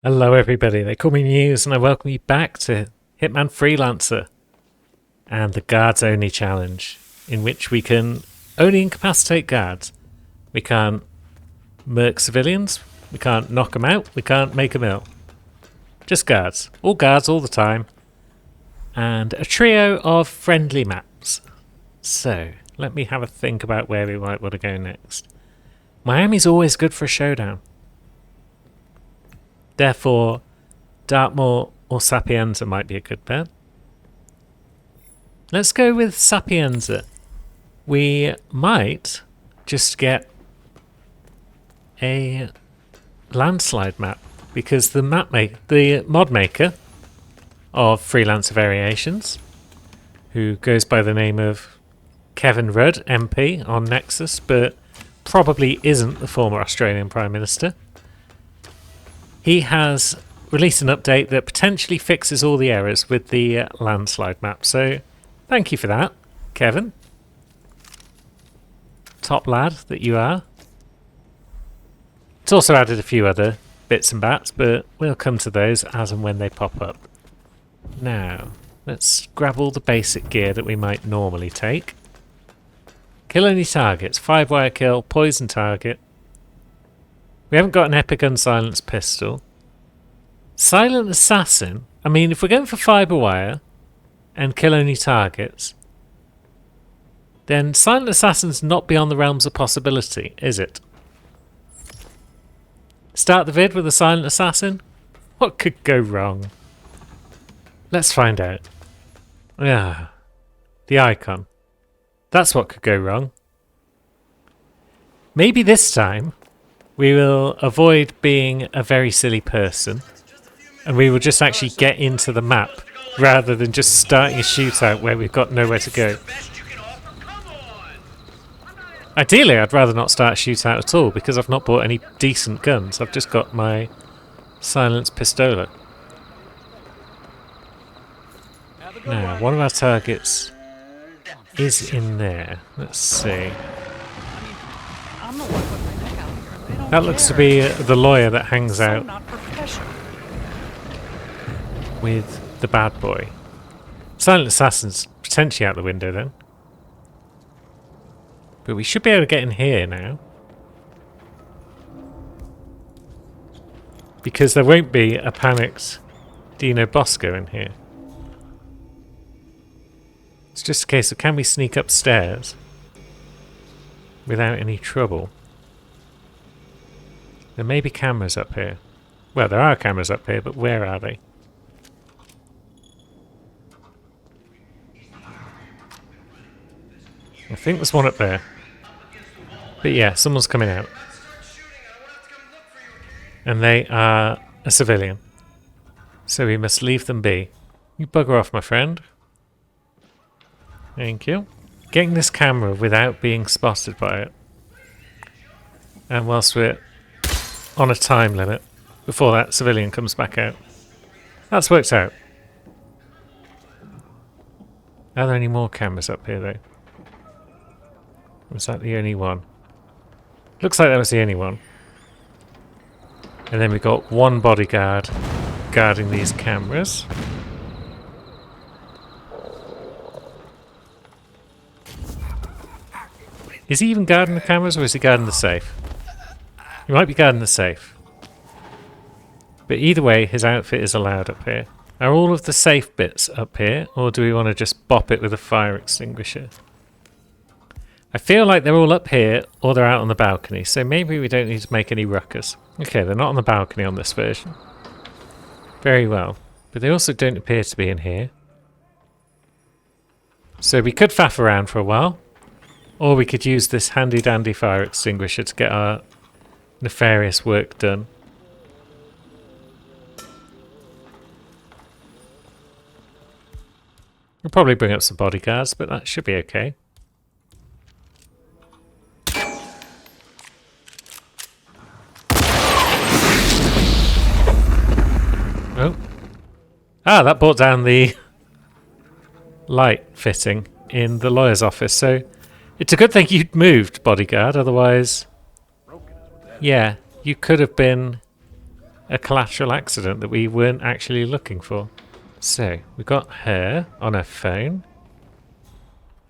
Hello everybody, they call me Muse and I welcome you back to Hitman Freelancer and the Guards Only Challenge, in which we can only incapacitate guards. We can't murk civilians, we can't knock them out, we can't make them ill. Just guards all the time, and a trio of friendly maps. So, let me have a think about where we might want to go next. Miami's always good for a showdown. Therefore, Dartmoor or Sapienza might be a good bet. Let's go with Sapienza. We might just get a landslide map, because the mod maker of Freelancer Variations, who goes by the name of Kevin Rudd, MP on Nexus, but probably isn't the former Australian Prime Minister. He has released an update that potentially fixes all the errors with the landslide map. So thank you for that, Kevin. Top lad that you are. It's also added a few other bits and bats, but we'll come to those as and when they pop up. Now, let's grab all the basic gear that we might normally take. Kill only targets, 5-wire kill, poison target. We haven't got an epic unsilenced pistol. Silent assassin. I mean, if we're going for fiber wire and kill only targets, then silent assassin's not beyond the realms of possibility, is it? Start the vid with a silent assassin? What could go wrong? Let's find out. Yeah, the icon. That's what could go wrong. Maybe this time we will avoid being a very silly person and we will just actually get into the map rather than just starting a shootout where we've got nowhere to go. Ideally, I'd rather not start a shootout at all because I've not bought any decent guns. I've just got my silenced pistola. Now, one of our targets is in there. Let's see. That looks to be the lawyer that hangs out with the bad boy. Silent assassin's potentially out the window then. But we should be able to get in here now. Because there won't be a panicked Dino Bosco in here. It's just a case of, can we sneak upstairs without any trouble? There may be cameras up here. Well, there are cameras up here, but where are they? I think there's one up there. But yeah, someone's coming out. And they are a civilian. So we must leave them be. You bugger off, my friend. Thank you. Getting this camera without being spotted by it. And whilst we're on a time limit before that civilian comes back out. That's worked out. Are there any more cameras up here though? Was that the only one? Looks like that was the only one. And then we've got one bodyguard guarding these cameras. Is he even guarding the cameras or is he guarding the safe? He might be guarding the safe. But either way, his outfit is allowed up here. Are all of the safe bits up here, or do we want to just bop it with a fire extinguisher? I feel like they're all up here, or they're out on the balcony, so maybe we don't need to make any ruckus. Okay, they're not on the balcony on this version. Very well. But they also don't appear to be in here. So we could faff around for a while, or we could use this handy-dandy fire extinguisher to get our nefarious work done. We'll probably bring up some bodyguards, but that should be okay. Oh. Ah, that brought down the light fitting in the lawyer's office, so it's a good thing you'd moved, bodyguard, otherwise... Yeah, you could have been a collateral accident that we weren't actually looking for. So, we got her on her phone.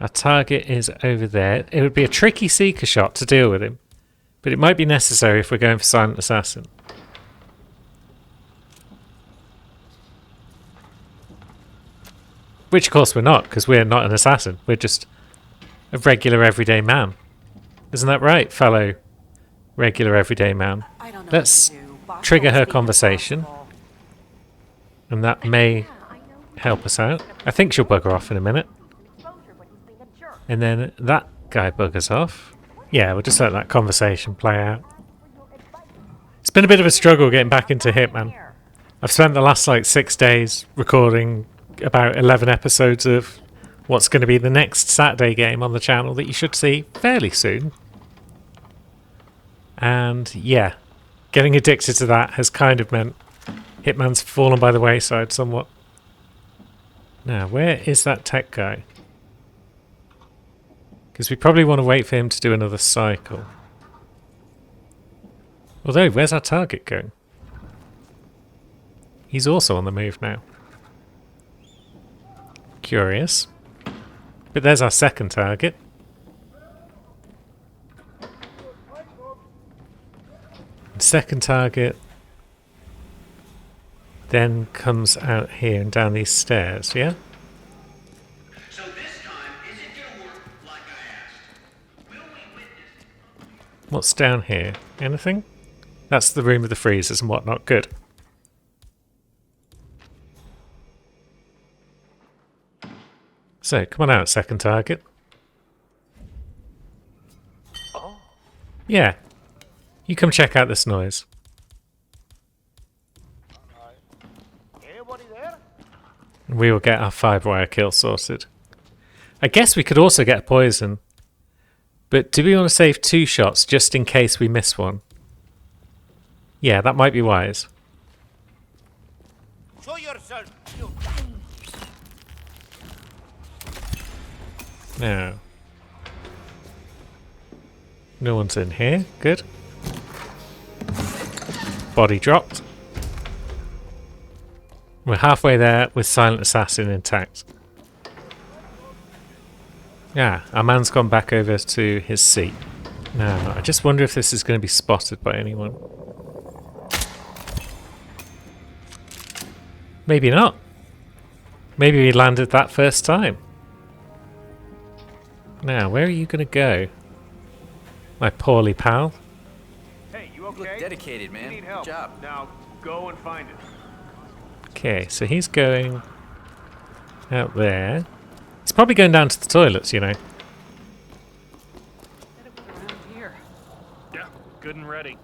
Our target is over there. It would be a tricky seeker shot to deal with him, but it might be necessary if we're going for Silent Assassin. Which, of course, we're not, because we're not an assassin. We're just a regular everyday man. Isn't that right, fellow regular everyday man? Let's trigger her conversation, and that may help us out. I think she'll bugger off in a minute. And then that guy buggers off. Yeah, we'll just let that conversation play out. It's been a bit of a struggle getting back into Hitman. I've spent the last 6 days recording about 11 episodes of what's going to be the next Saturday game on the channel that you should see fairly soon. And yeah, getting addicted to that has kind of meant Hitman's fallen by the wayside somewhat. Now, where is that tech guy? Because we probably want to wait for him to do another cycle. Although, where's our target going? He's also on the move now. Curious. But there's our second target. Second target then comes out here and down these stairs, yeah? So this time, is it gonna work like I asked? Will we witness? What's down here? Anything? That's the room of the freezers and whatnot. Good. So, come on out, second target. Oh. Yeah. You come check out this noise. Anybody there? And we will get our 5-wire kill sorted. I guess we could also get a poison. But do we want to save 2 shots just in case we miss one? Yeah, that might be wise. Show yourself. Now. No one's in here. Good. Body dropped. We're halfway there with Silent Assassin intact. Yeah, our man's gone back over to his seat. Now, I just wonder if this is going to be spotted by anyone. Maybe not. Maybe we landed that first time. Now, where are you going to go? My poorly pal. Hey, you You look okay? dedicated, man. You need Good help. job. Now go and find it. Okay, so he's going out there. He's probably going down to the toilets, you know. Yeah, good and ready.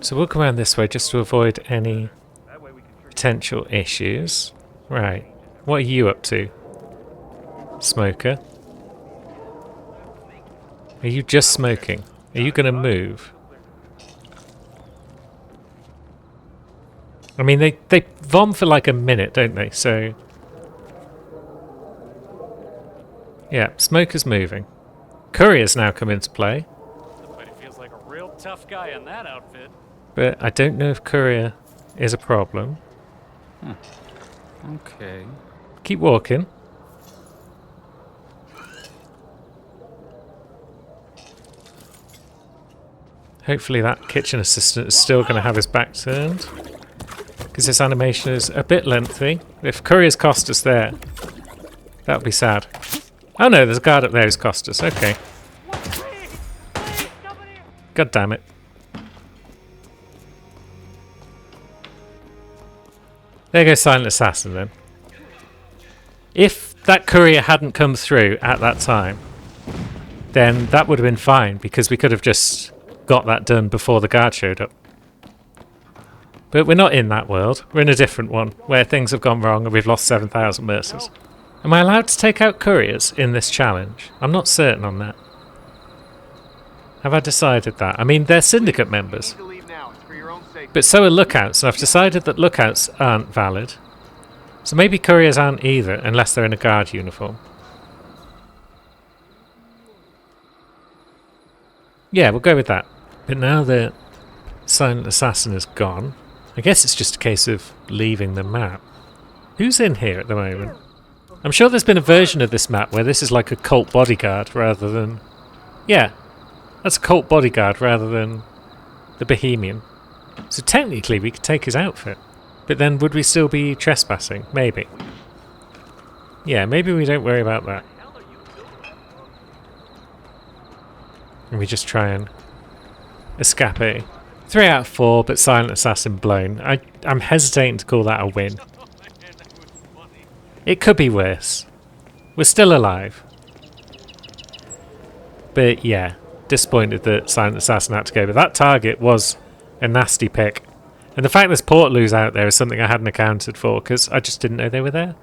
So we'll come around this way just to avoid any That way we can treat potential issues. Right. What are you up to, smoker? Are you just smoking? Are you going to move? I mean, they vom for like a minute, don't they? So, yeah, smoker's moving. Courier's now come into play, Somebody feels like a real tough guy in that outfit. but I don't know if courier is a problem. Okay. Keep walking. Hopefully that kitchen assistant is still going to have his back turned, because this animation is a bit lengthy. If couriers cost us there, that would be sad. Oh no, there's a guard up there who's cost us. Okay. God damn it. There goes Silent Assassin then. If that courier hadn't come through at that time, then that would have been fine, because we could have just got that done before the guard showed up. But we're not in that world. We're in a different one, where things have gone wrong and we've lost 7,000 mercies. Am I allowed to take out couriers in this challenge? I'm not certain on that. Have I decided that? I mean, they're syndicate members. to leave now. It's for your own safety. But so are lookouts, and I've decided that lookouts aren't valid. So maybe couriers aren't either, unless they're in a guard uniform. Yeah, we'll go with that. But now that Silent Assassin is gone, I guess it's just a case of leaving the map. Who's in here at the moment? I'm sure there's been a version of this map where this is like a cult bodyguard rather than... Yeah, that's a cult bodyguard rather than the Bohemian. So technically we could take his outfit. But then would we still be trespassing? Maybe. Yeah, maybe we don't worry about that. And we just try and escape. 3 out of 4, but Silent Assassin blown. I'm hesitating to call that a win. It could be worse. We're still alive. But yeah, disappointed that Silent Assassin had to go. But that target was a nasty pick. And the fact there's Portaloos out there is something I hadn't accounted for, because I just didn't know they were there.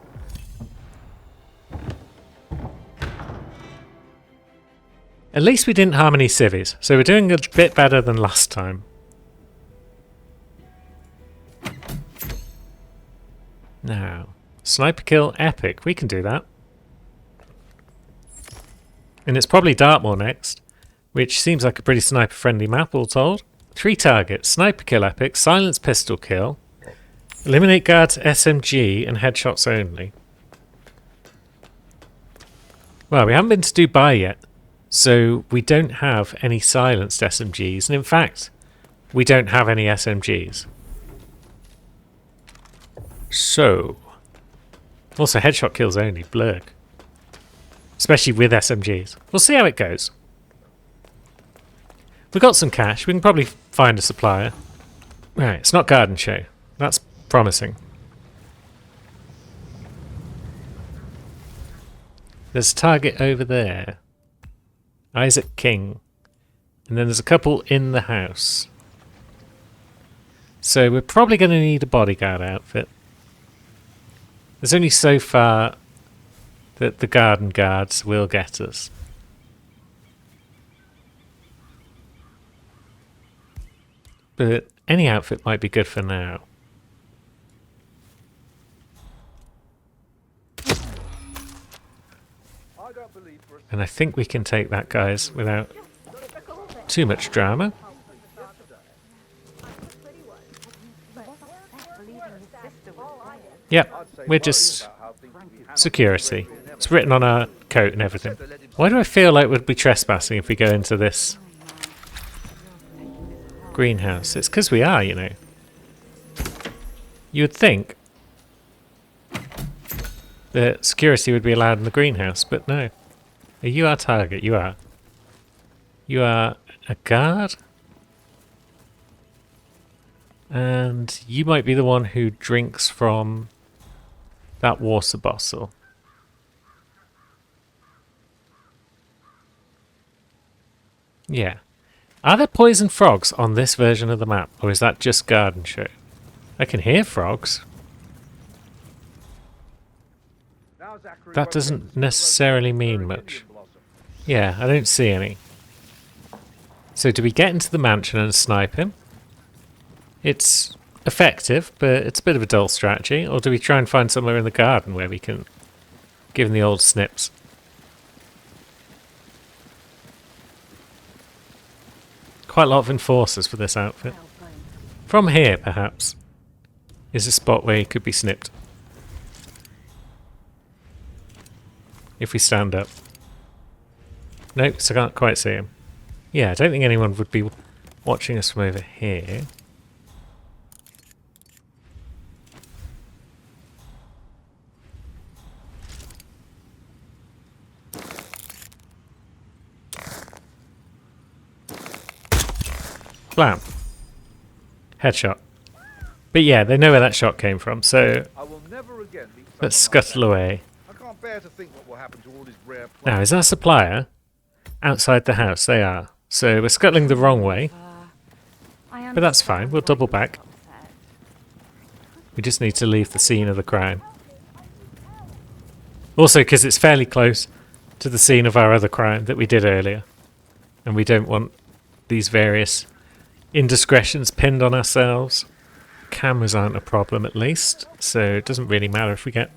At least we didn't harm any civvies, so we're doing a bit better than last time. Now, sniper kill epic, we can do that. And it's probably Dartmoor next, which seems like a pretty sniper friendly map all told. 3 targets, sniper kill epic, silence pistol kill, eliminate guards SMG and headshots only. Well, we haven't been to Dubai yet, so we don't have any silenced SMGs, and in fact, we don't have any SMGs. So, also headshot kills only, blurg. Especially with SMGs. We'll see how it goes. We've got some cash, we can probably find a supplier. Right, it's not Garden Show. That's promising. There's a target over there. Isaac King. And then there's a couple in the house. So we're probably going to need a bodyguard outfit. There's only so far that the garden guards will get us. But any outfit might be good for now. And I think we can take that, guys, without too much drama. Yep, we're just security. It's written on our coat and everything. Why do I feel like we'd be trespassing if we go into this greenhouse? It's because we are, you know. You would think that security would be allowed in the greenhouse, but no. Are you our target? You are. You are a guard? And you might be the one who drinks from that water bottle. Yeah. Are there poison frogs on this version of the map, or is that just Garden Show? I can hear frogs. That doesn't necessarily mean much. Yeah, I don't see any. So do we get into the mansion and snipe him? It's effective, but it's a bit of a dull strategy. Or do we try and find somewhere in the garden where we can give him the old snips? Quite a lot of enforcers for this outfit. From here, perhaps, is a spot where he could be snipped. If we stand up. Nope, so I can't quite see him. Yeah, I don't think anyone would be watching us from over here. Blam. Headshot. But yeah, they know where that shot came from, so let's scuttle away. Bear to think what will happen to all his rare plants. Now, is our supplier outside the house? They are. So we're scuttling the wrong way. But that's fine, we'll double back. We just need to leave the scene of the crime. Also, because it's fairly close to the scene of our other crime that we did earlier. And we don't want these various indiscretions pinned on ourselves. Cameras aren't a problem, at least. So it doesn't really matter if we get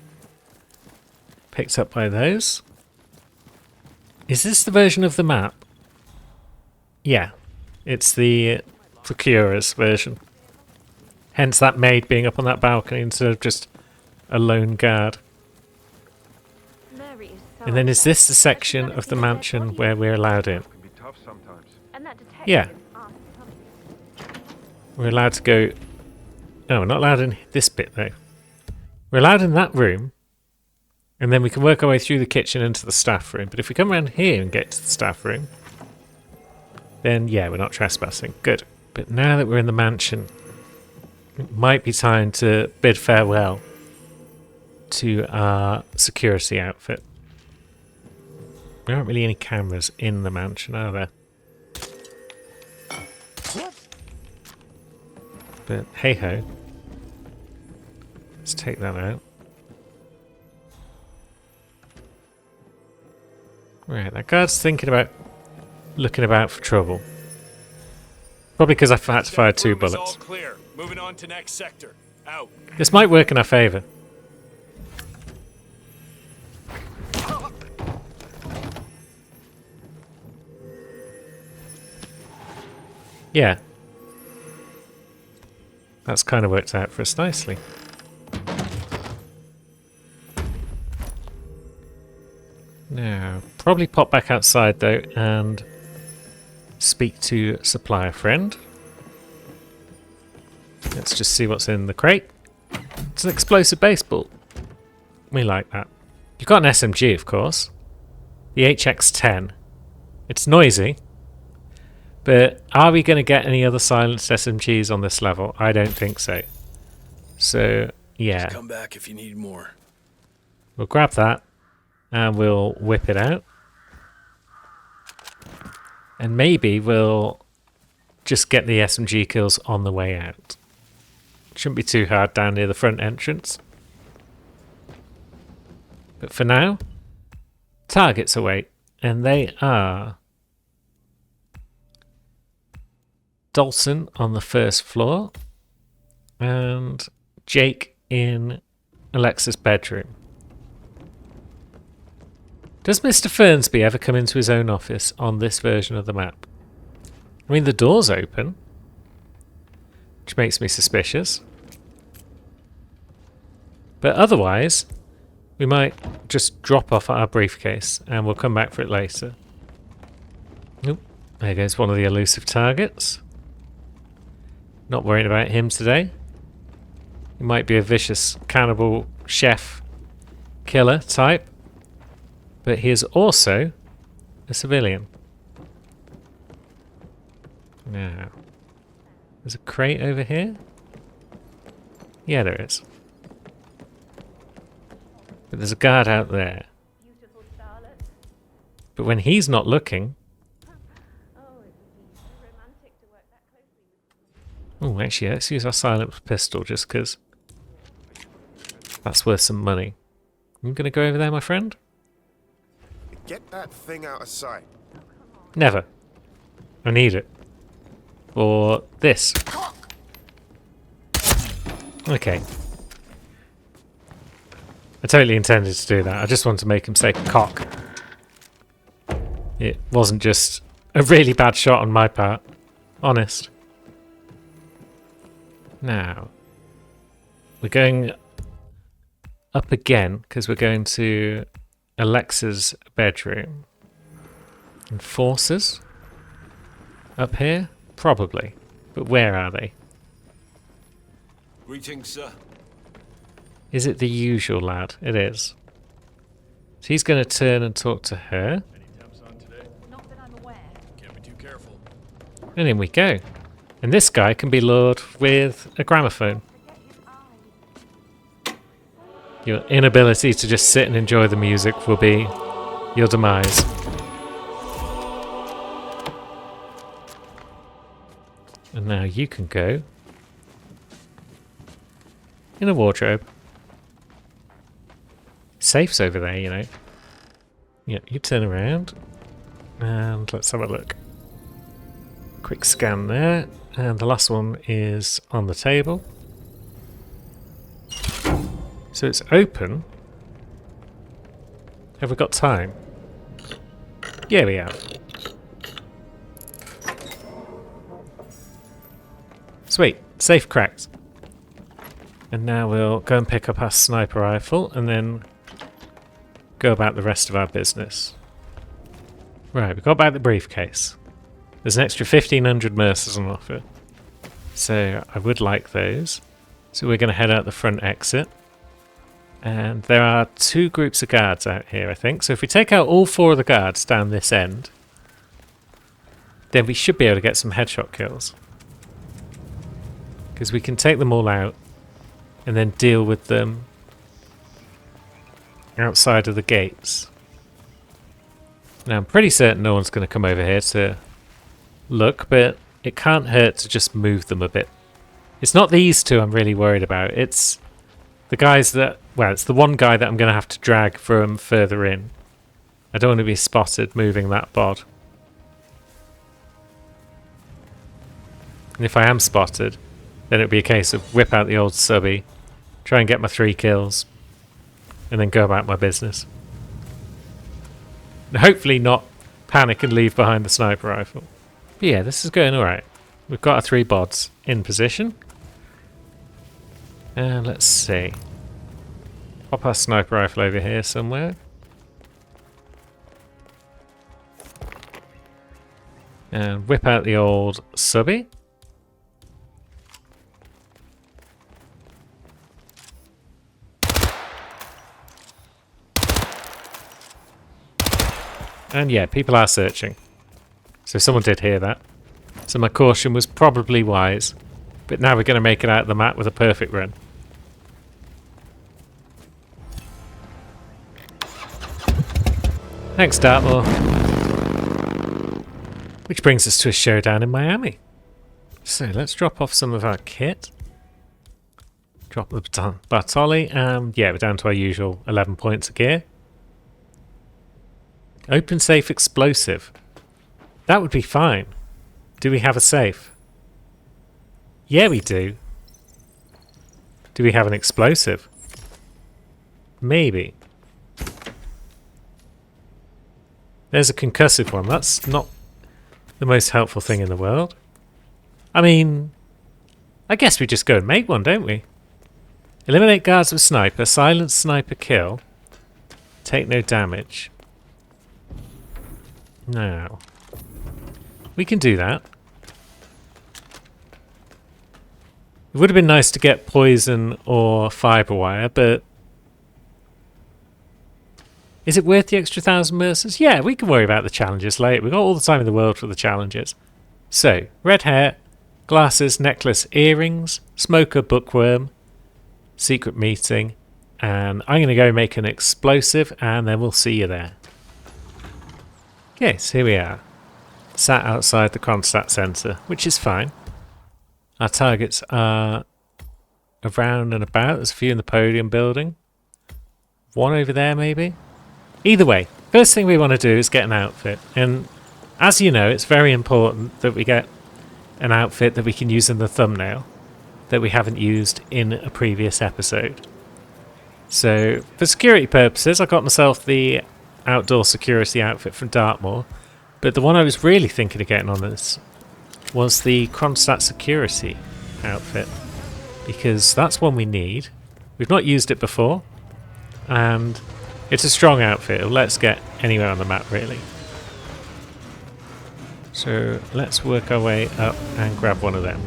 picked up by those. Is this the version of the map? Yeah, it's the Procurer's version. Hence that maid being up on that balcony instead of just a lone guard. Mary is so And then is upset. this the section of the mansion where we're allowed in? Can be tough sometimes. And that detective Yeah. asked something. We're allowed to go... No, we're not allowed in this bit though. We're allowed in that room. And then we can work our way through the kitchen into the staff room. But if we come around here and get to the staff room, then yeah, we're not trespassing. Good. But now that we're in the mansion, it might be time to bid farewell to our security outfit. There aren't really any cameras in the mansion, are there? But hey ho. Let's take that out. Right, that guard's thinking about looking about for trouble. Probably because I had to fire 2 bullets. All clear. Moving on to next sector. Out. This might work in our favour. Yeah. That's kind of worked out for us nicely. Now, probably pop back outside though and speak to supplier friend. Let's just see what's in the crate. It's an explosive baseball. We like that. You've got an SMG, of course. The HX-10. It's noisy. But are we going to get any other silenced SMGs on this level? I don't think so. So, yeah. Come back if you need more. We'll grab that. And we'll whip it out. And maybe we'll just get the SMG kills on the way out. Shouldn't be too hard down near the front entrance. But for now, targets await. And they are Dalton on the first floor and Jake in Alexa's bedroom. Does Mr. Fernsby ever come into his own office on this version of the map? I mean, the door's open, which makes me suspicious. But otherwise, we might just drop off our briefcase and we'll come back for it later. Nope. There goes one of the elusive targets. Not worrying about him today. He might be a vicious cannibal chef killer type. But he is also a civilian. Now, there's a crate over here? Yeah, there is. But there's a guard out there. Beautiful starlet. But when he's not looking... Oh, it would be so romantic to work that closely with. Oh, actually, let's use our silent pistol just because that's worth some money. You going to go over there, my friend? Get that thing out of sight. Never. I need it. Or this. Okay. I totally intended to do that. I just wanted to make him say cock. It wasn't just a really bad shot on my part. Honest. Now. We're going up again because we're going to Alexa's bedroom. Enforcers? Up here? Probably. But where are they? Greetings, sir. Is it the usual lad? It is. So he's going to turn and talk to her. Any temps on today? Not that I'm aware. Can't be too careful. And in we go. And this guy can be lured with a gramophone. Forget his eyes. Your inability to just sit and enjoy the music will be your demise. And now you can go in a wardrobe. Safe's over there, you know. Yeah, you turn around and let's have a look. Quick scan there, and the last one is on the table. So it's open. Have we got time? Yeah, we have. Sweet. Safe cracked. And now we'll go and pick up our sniper rifle and then go about the rest of our business. Right, we got back the briefcase. There's an extra 1,500 mercers on offer. So I would like those. So we're going to head out the front exit. And there are 2 groups of guards out here, I think. So if we take out all 4 of the guards down this end, then we should be able to get some headshot kills. Because we can take them all out and then deal with them outside of the gates. Now I'm pretty certain no one's going to come over here to look, but it can't hurt to just move them a bit. It's not these 2 I'm really worried about. It's the guys that... Well, it's the one guy that I'm going to have to drag from further in. I don't want to be spotted moving that bod. And if I am spotted, then it'll be a case of whip out the old subby, try and get my 3 kills, and then go about my business. And hopefully not panic and leave behind the sniper rifle. But yeah, this is going alright. We've got our 3 bods in position. And let's see. Pop our sniper rifle over here somewhere. And whip out the old subby. And yeah, people are searching. So someone did hear that. So my caution was probably wise. But now we're going to make it out of the map with a perfect run. Thanks, Dartmoor. Which brings us to a showdown in Miami. So let's drop off some of our kit. Drop the Bartoli. Yeah, we're down to our usual 11 points of gear. Open safe explosive. That would be fine. Do we have a safe? Yeah, we do. Do we have an explosive? Maybe. There's a concussive one. That's not the most helpful thing in the world. I mean, I guess we just go and make one, don't we? Eliminate guards with sniper. Silence sniper kill. Take no damage. Now, we can do that. It would have been nice to get poison or fiber wire, but is it worth the extra 1,000 mercers? Yeah, we can worry about the challenges later. We've got all the time in the world for the challenges. So, red hair, glasses, necklace, earrings, smoker, bookworm, secret meeting, and I'm going to go make an explosive, and then we'll see you there. Okay, so here we are. Sat outside the Kronstadt Centre, which is fine. Our targets are around and about. There's a few in the podium building. One over there, maybe? Either way, first thing we want to do is get an outfit. And as you know, it's very important that we get an outfit that we can use in the thumbnail that we haven't used in a previous episode. So, for security purposes, I got myself the outdoor security outfit from Dartmoor. But the one I was really thinking of getting on this was the Kronstadt security outfit, because that's one we need. We've not used it before, and it's a strong outfit. It'll let us get anywhere on the map, really. So let's work our way up and grab one of them,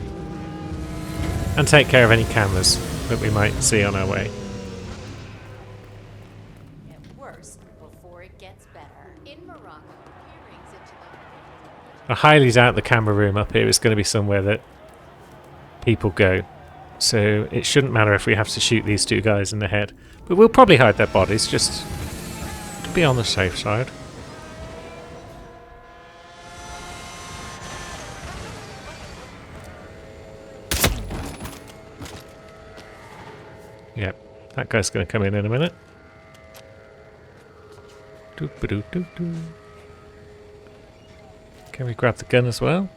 and take care of any cameras that we might see on our way. At worst, before it gets better. In Morocco, peerings into the... I highly doubt the camera room up here is going to be somewhere that people go. So it shouldn't matter if we have to shoot these 2 guys in the head. But we'll probably hide their bodies just to be on the safe side. Yep, that guy's going to come in a minute. Doop-a-doop-doop-doo. Can we grab the gun as well?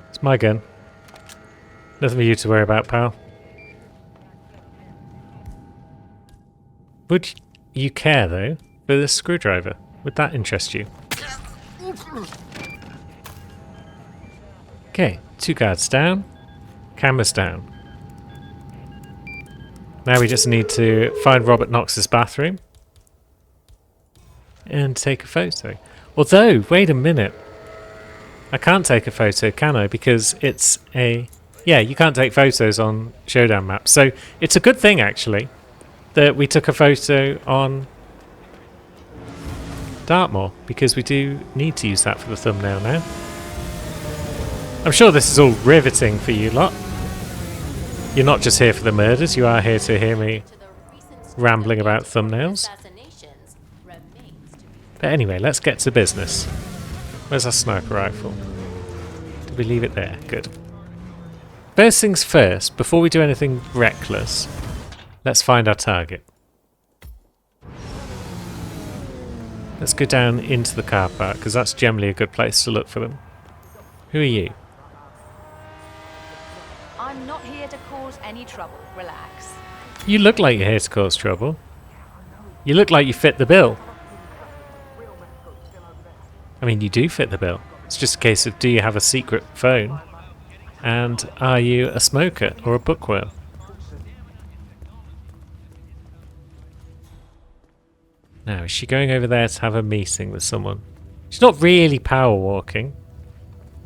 It's my gun. Nothing for you to worry about, pal. Would you care, though, for this screwdriver? Would that interest you? Okay, 2 guards down. Cameras down. Now we just need to find Robert Knox's bathroom and take a photo. Although, wait a minute. I can't take a photo, can I? Because it's a... Yeah, you can't take photos on Showdown maps. So it's a good thing, actually, that we took a photo on Dartmoor, because we do need to use that for the thumbnail now. I'm sure this is all riveting for you lot. You're not just here for the murders, you are here to hear me To the recent string rambling of about Antifa thumbnails. assassinations remains to be. But anyway, let's get to business. Where's our sniper rifle? Did we leave it there? Good. First things first, before we do anything reckless, let's find our target. Let's go down into the car park, because that's generally a good place to look for them. Who are you? I'm not here to cause any trouble. Relax. You look like you're here to cause trouble. You look like you fit the bill. I mean, you do fit the bill. It's just a case of, do you have a secret phone? And are you a smoker or a bookworm? Now, is she going over there to have a meeting with someone? She's not really power walking,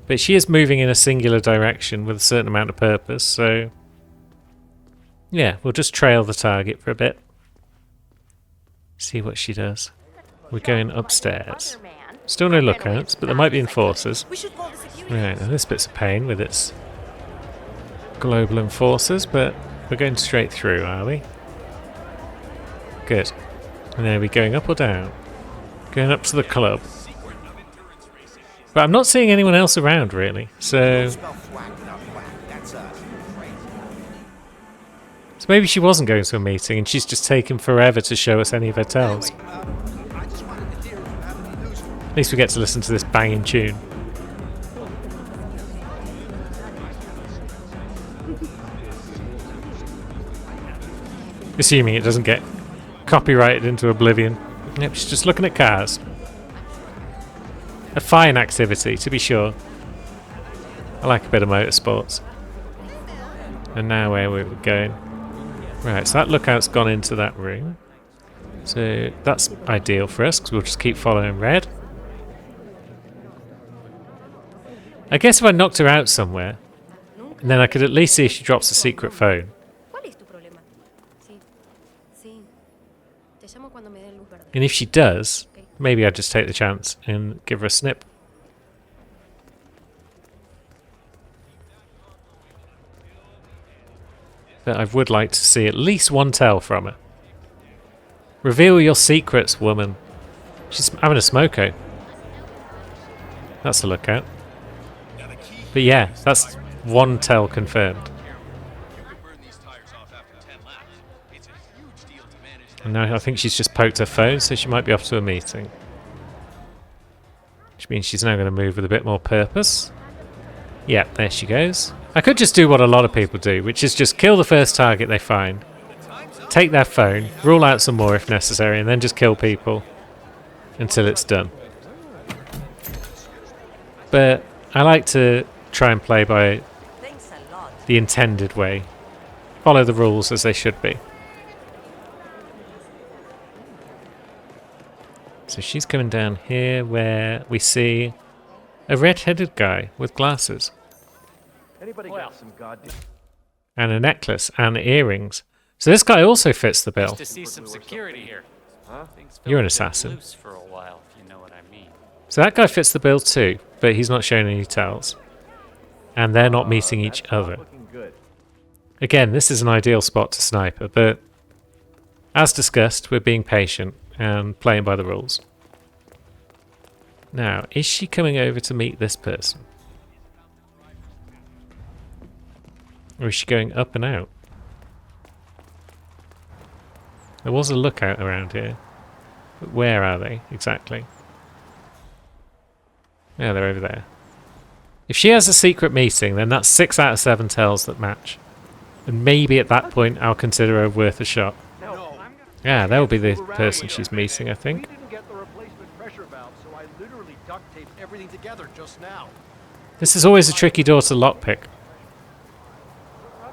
but she is moving in a singular direction with a certain amount of purpose, so... Yeah, we'll just trail the target for a bit. See what she does. We're going upstairs. Still no lookouts, but there might be enforcers. Right, now this bit's a pain with its global enforcers, but we're going straight through, are we? Good. And are we going up or down? Going up to the club. But I'm not seeing anyone else around, really, so... So maybe she wasn't going to a meeting and she's just taken forever to show us any of her tells. At least we get to listen to this banging tune. Assuming it doesn't get copyrighted into oblivion. Yep, she's just looking at cars. A fine activity, to be sure. I like a bit of motorsports. And now where we're going. Right, so that lookout's gone into that room. So that's ideal for us, because we'll just keep following red. I guess if I knocked her out somewhere, and then I could at least see if she drops a secret phone. And if she does, maybe I'd just take the chance and give her a snip. But I would like to see at least one tell from her. Reveal your secrets, woman. She's having a smoko. That's a lookout. But yeah, that's one tell confirmed. And now I think she's just poked her phone, so she might be off to a meeting. Which means she's now going to move with a bit more purpose. Yep, there she goes. I could just do what a lot of people do, which is just kill the first target they find, take their phone, rule out some more if necessary, and then just kill people until it's done. But I like to try and play by the intended way. Follow the rules as they should be. So she's coming down here where we see a red-headed guy with glasses. Anybody got some goddamn... And a necklace and earrings. So this guy also fits the bill. To see some security here. Things You're an felt a bit assassin. loose for a while, if you know what I mean. So that guy fits the bill too, but he's not showing any tells. And they're not meeting each other. Looking good. Again, this is an ideal spot to sniper, but as discussed, we're being patient and playing by the rules. Now, is she coming over to meet this person? Or is she going up and out? There was a lookout around here. But where are they exactly? Yeah, they're over there. If she has a secret meeting, then that's 6 out of 7 tells that match. And maybe at that point I'll consider her worth a shot. Yeah, that will be the person she's meeting, I think. We didn't get the replacement pressure valve, so I literally duct taped everything together just now. This is always a tricky door to lockpick.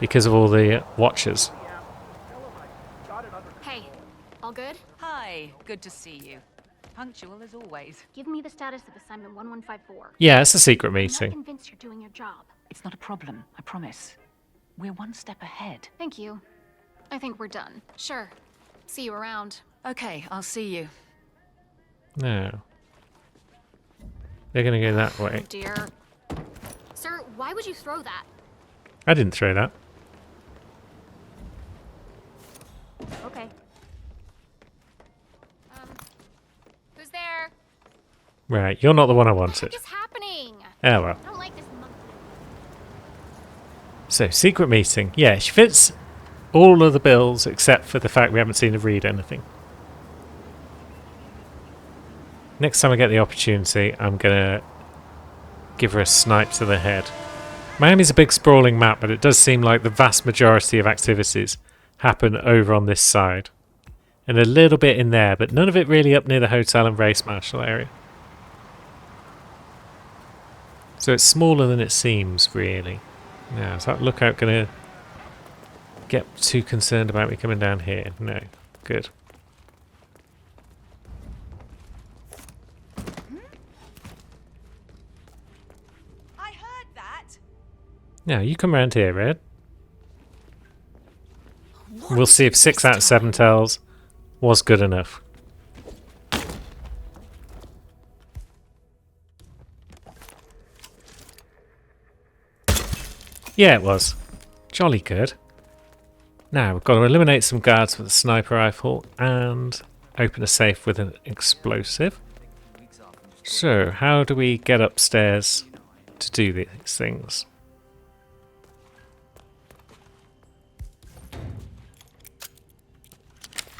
Because of all the watchers. All good? Hi, good to see you. Punctual as always. Give me the status of assignment 1154. Yeah, it's a secret I'm not meeting. convinced you're doing your job. It's not a problem, I promise. We're one step ahead. Thank you. I think we're done. Sure. See you around. Okay, I'll see you. No. They're going to go that Oh way. dear. Sir, why would you throw that? I didn't throw that. Okay. Who's there? Right, you're not the one I What wanted. is happening? Oh well. I don't like this monkey. So, secret meeting. Yeah, she fits all of the bills except for the fact we haven't seen her read anything. Next time I get the opportunity, I'm going to give her a snipe to the head. Miami's a big sprawling map, but it does seem like the vast majority of activities happen over on this side. And a little bit in there, but none of it really up near the hotel and race marshal area. So it's smaller than it seems, really. Now, is that lookout going to get too concerned about me coming down here? No. Good. I heard that. Now, you come around here, Red. We'll see if 6 out of 7 tells was good enough. Yeah, it was. Jolly good. Now, we've got to eliminate some guards with a sniper rifle and open a safe with an explosive. So, how do we get upstairs to do these things?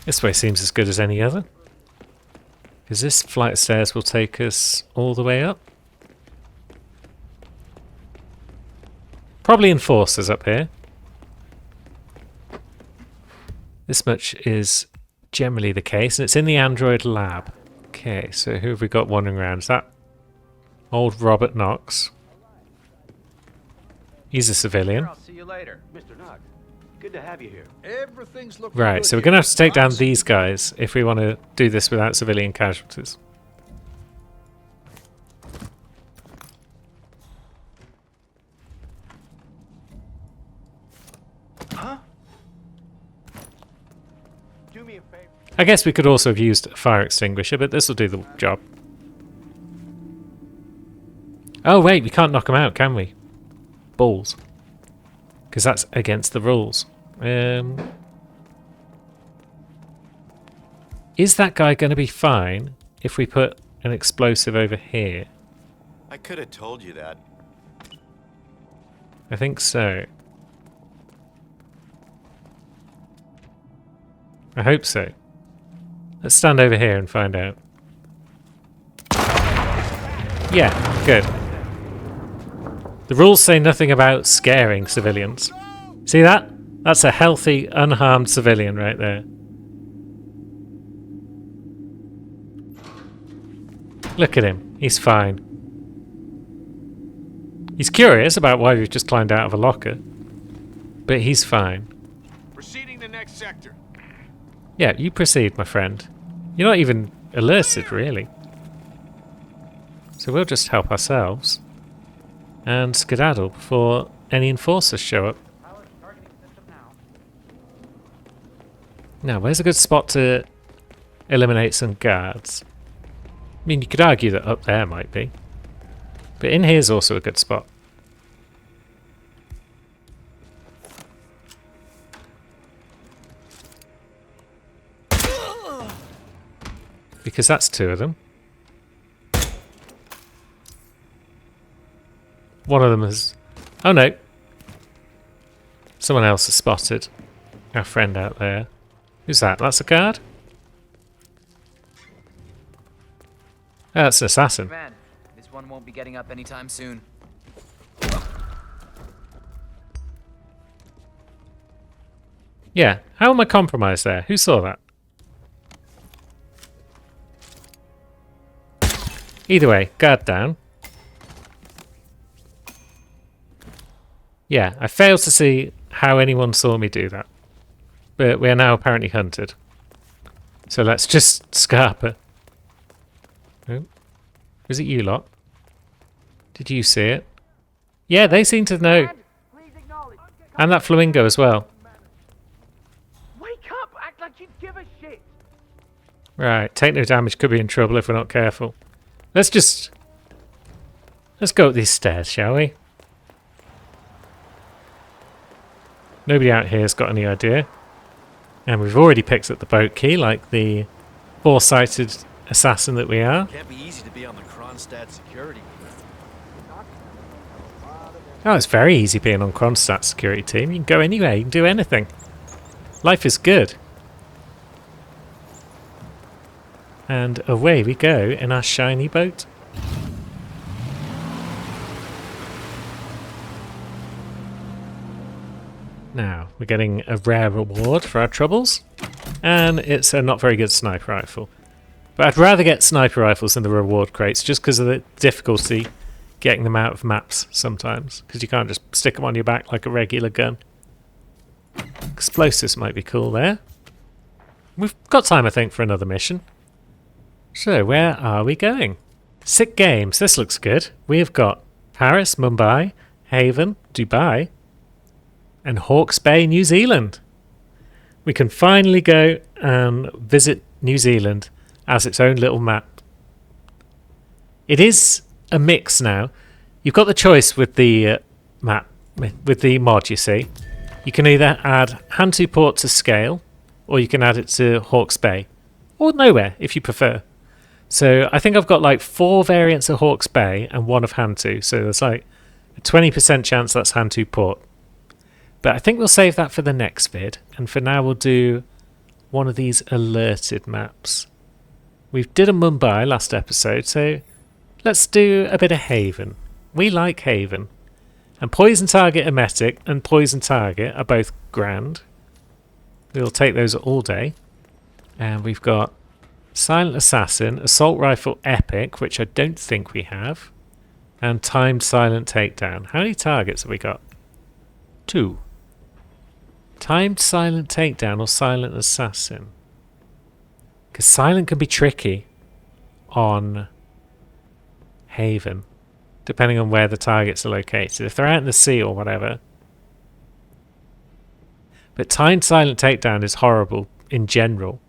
This way seems as good as any other. Because this flight of stairs will take us all the way up. Probably enforcers up here. This much is generally the case, and it's in the Android lab. Okay, so who have we got wandering around? Is that old Robert Knox? He's a civilian. I'll see you later. Mr. Knox, good to have you here. Everything's looking Right, good so we're here. going to have to take down Knox? these guys if we want to do this without civilian casualties. Huh? Do me a favor. I guess we could also have used a fire extinguisher, but this will do the job. Oh wait, we can't knock them out, can we? Balls. Because that's against the rules. Is that guy going to be fine if we put an explosive over here? I could have told you that. I think so. I hope so. Let's stand over here and find out. Yeah, good. The rules say nothing about scaring civilians. See that? That's a healthy, unharmed civilian right there. Look at him. He's fine. He's curious about why we've just climbed out of a locker. But he's fine. Proceeding to next sector. Yeah, you proceed, my friend. You're not even alerted, really. So we'll just help ourselves. And skedaddle before any enforcers show up. Now, where's a good spot to eliminate some guards? I mean, you could argue that up there might be. But in here's also a good spot. Because that's 2 of them. One of them has... Oh no! Someone else has spotted our friend out there. Who's that? That's a guard? Oh, that's an assassin. Man, this one won't be getting up anytime soon. Yeah, how am I compromised there? Who saw that? Either way, guard down. Yeah, I failed to see how anyone saw me do that. But we are now apparently hunted. So let's just scarper. Oh. Was it you lot? Did you see it? Yeah, they seem to know. And that flamingo as well. Wake up! Act like you give a shit! Right, take no damage, could be in trouble if we're not careful. Let's go up these stairs, shall we? Nobody out here's got any idea. And we've already picked up the boat key like the foresighted assassin that we are. Can't be easy to be on the Kronstadt security. Oh, it's very easy being on Kronstadt security team. You can go anywhere, you can do anything. Life is good. And away we go in our shiny boat. Now, we're getting a rare reward for our troubles. And it's a not very good sniper rifle. But I'd rather get sniper rifles than the reward crates, just because of the difficulty getting them out of maps sometimes. Because you can't just stick them on your back like a regular gun. Explosives might be cool there. We've got time, I think, for another mission. So, where are we going? 6 games. This looks good. We've got Paris, Mumbai, Haven, Dubai, and Hawke's Bay, New Zealand. We can finally go and visit New Zealand as its own little map. It is a mix now. You've got the choice with the map, with the mod, you see. You can either add Hantu Port to scale, or you can add it to Hawke's Bay, or nowhere if you prefer. So I think I've got like 4 variants of Hawke's Bay and 1 of Hantu, so there's like a 20% chance that's Hantu Port. But I think we'll save that for the next vid, and for now we'll do one of these alerted maps. We did a Mumbai last episode, so let's do a bit of Haven. We like Haven. And Poison Target Emetic and Poison Target are both grand. We'll take those all day. And we've got Silent Assassin, Assault Rifle Epic, which I don't think we have, and Timed Silent Takedown. How many targets have we got? 2. Timed Silent Takedown or Silent Assassin? Because Silent can be tricky on Haven, depending on where the targets are located. If they're out in the sea or whatever. But Timed Silent Takedown is horrible in general.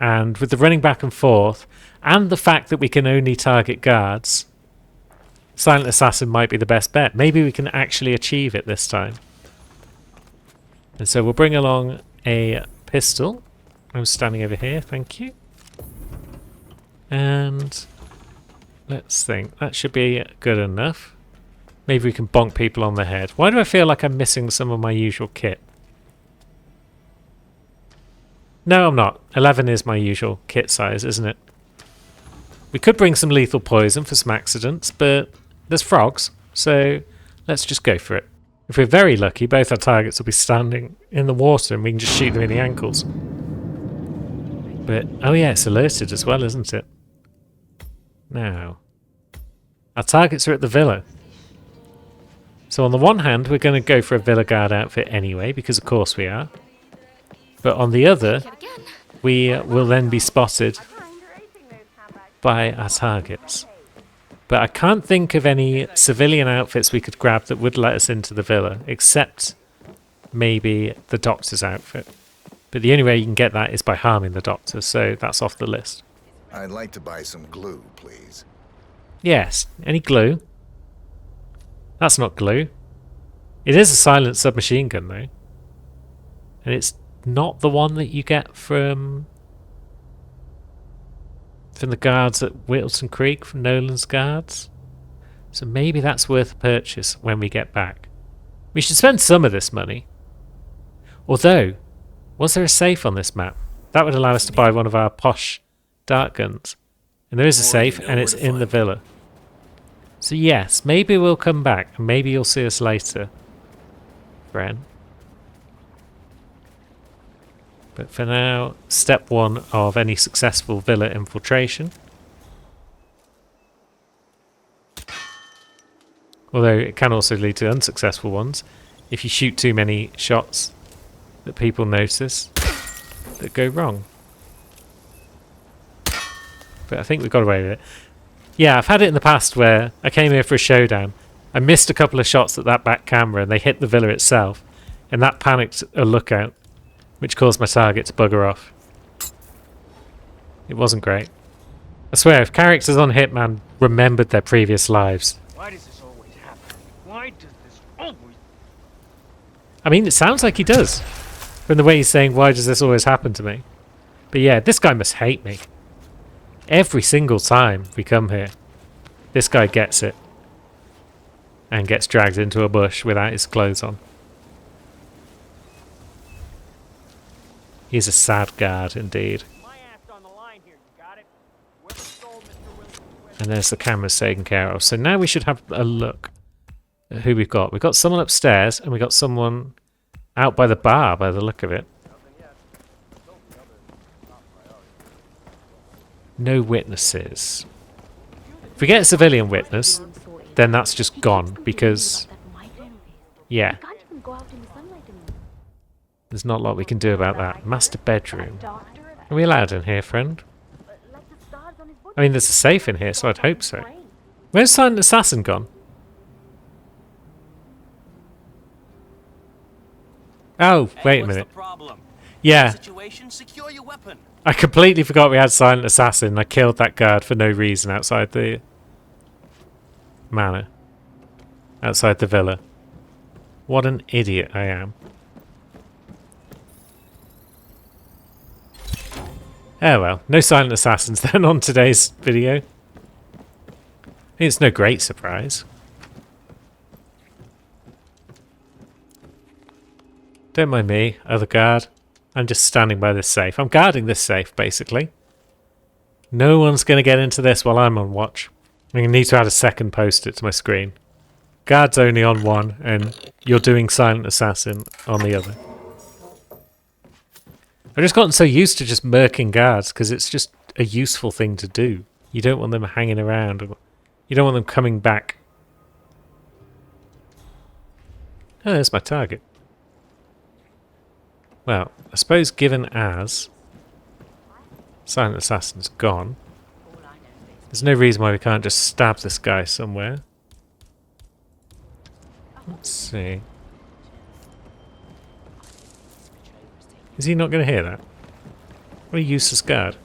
And with the running back and forth, and the fact that we can only target guards, Silent Assassin might be the best bet. Maybe we can actually achieve it this time. And so we'll bring along a pistol. I'm standing over here, thank you. And let's think. That should be good enough. Maybe we can bonk people on the head. Why do I feel like I'm missing some of my usual kit? No, I'm not. 11 is my usual kit size, isn't it? We could bring some lethal poison for some accidents, but there's frogs, so let's just go for it. If we're very lucky, both our targets will be standing in the water and we can just shoot them in the ankles. But, oh yeah, it's alerted as well, isn't it? Now, our targets are at the villa. So on the one hand, we're going to go for a Villa Guard outfit anyway, because of course we are. But on the other, we will then be spotted by our targets. But I can't think of any civilian outfits we could grab that would let us into the villa, except maybe the doctor's outfit. But the only way you can get that is by harming the doctor, so that's off the list. I'd like to buy some glue, please. Yes, any glue? That's not glue. It is a silent submachine gun, though. And it's not the one that you get from the guards at Whittleton Creek, from Nolan's guards. So maybe that's worth a purchase when we get back. We should spend some of this money. Although, was there a safe on this map? That would allow us to buy one of our posh dart guns. And there is a safe, and it's in the villa. So yes, maybe we'll come back, and maybe you'll see us later, Bren. But for now, step 1 of any successful villa infiltration. Although it can also lead to unsuccessful ones if you shoot too many shots that people notice that go wrong. but I think we got away with it. Yeah, I've had it in the past where I came here for a showdown. I missed a couple of shots at that back camera and they hit the villa itself, and that panicked a lookout, which caused my target to bugger off. It wasn't great. I swear, if characters on Hitman remembered their previous lives... Why does this always happen? Why does this always... I mean, it sounds like he does. From the way he's saying, why does this always happen to me? But yeah, this guy must hate me. Every single time we come here, this guy gets it. And gets dragged into a bush without his clothes on. He's a sad guard indeed. My ass on the line here, you got it? Whoever stole Mr. Williams' And there's the cameras taken care of. So now we should have a look at who we've got. We've got someone upstairs and we've got someone out by the bar by the look of it. No witnesses. If we get a civilian witness, then that's just gone because, yeah, there's not a lot we can do about that. Master bedroom. Are we allowed in here, friend? I mean, there's a safe in here, so I'd hope so. Where's Silent Assassin gone? Oh, wait a minute. Yeah. I completely forgot we had Silent Assassin. I killed that guard for no reason outside the manor. Outside the villa. What an idiot I am. Oh well, no Silent Assassins then on today's video. It's no great surprise. Don't mind me, other guard. I'm just standing by this safe. I'm guarding this safe, basically. No one's going to get into this while I'm on watch. I'm going to need to add a second post-it to my screen. Guard's only on one, and you're doing Silent Assassin on the other. I've just gotten so used to just murking guards, because it's just a useful thing to do. You don't want them hanging around. Or you don't want them coming back. Oh, there's my target. Well, I suppose given as Silent Assassin's gone, there's no reason why we can't just stab this guy somewhere. Let's see. Is he not going to hear that? What a useless guard.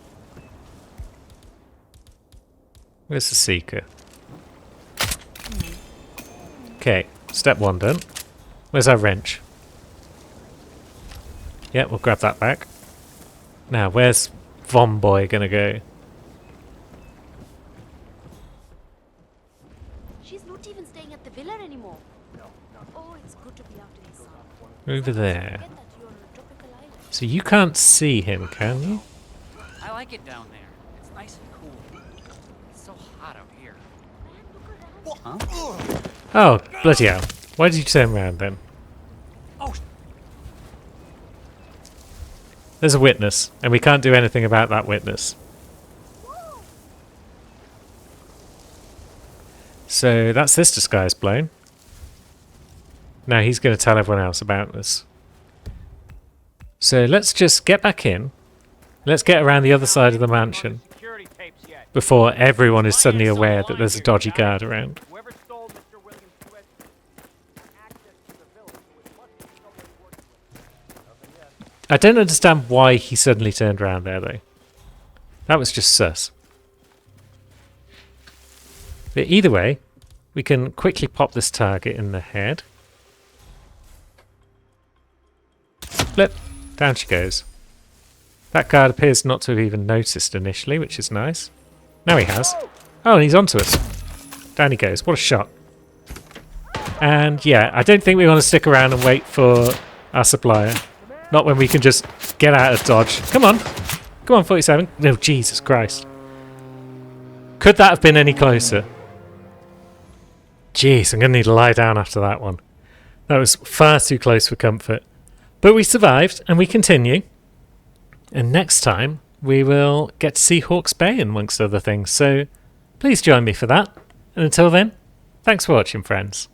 Where's the Seeker? Okay, step one done. Where's our wrench? Yeah, we'll grab that back. Now, where's Von Boy gonna go? She's not even staying at the villa anymore. Oh, it's good to be out in the sun. Over there. So you can't see him, can you? I like it down there. It's nice and cool. It's so hot out here. Huh? Oh, bloody hell. Why did you turn around then? Oh. There's a witness, and we can't do anything about that witness. So that's this disguise blown. Now he's going to tell everyone else about this. So let's just get back in. Let's get around the other side of the mansion before everyone is suddenly aware that there's a dodgy guard around. I don't understand why he suddenly turned around there, though. That was just sus. But either way, we can quickly pop this target in the head. Flip. Down she goes. That guard appears not to have even noticed initially, which is nice. Now he has. Oh, and he's onto us. Down he goes. What a shot. And yeah, I don't think we want to stick around and wait for our supplier. Not when we can just get out of dodge. Come on. Come on, 47. No, Jesus Christ. Could that have been any closer? Jeez, I'm going to need to lie down after that one. That was far too close for comfort. But we survived, and we continue. And next time, we will get to see Hawke's Bay, amongst other things. So please join me for that. And until then, thanks for watching, friends.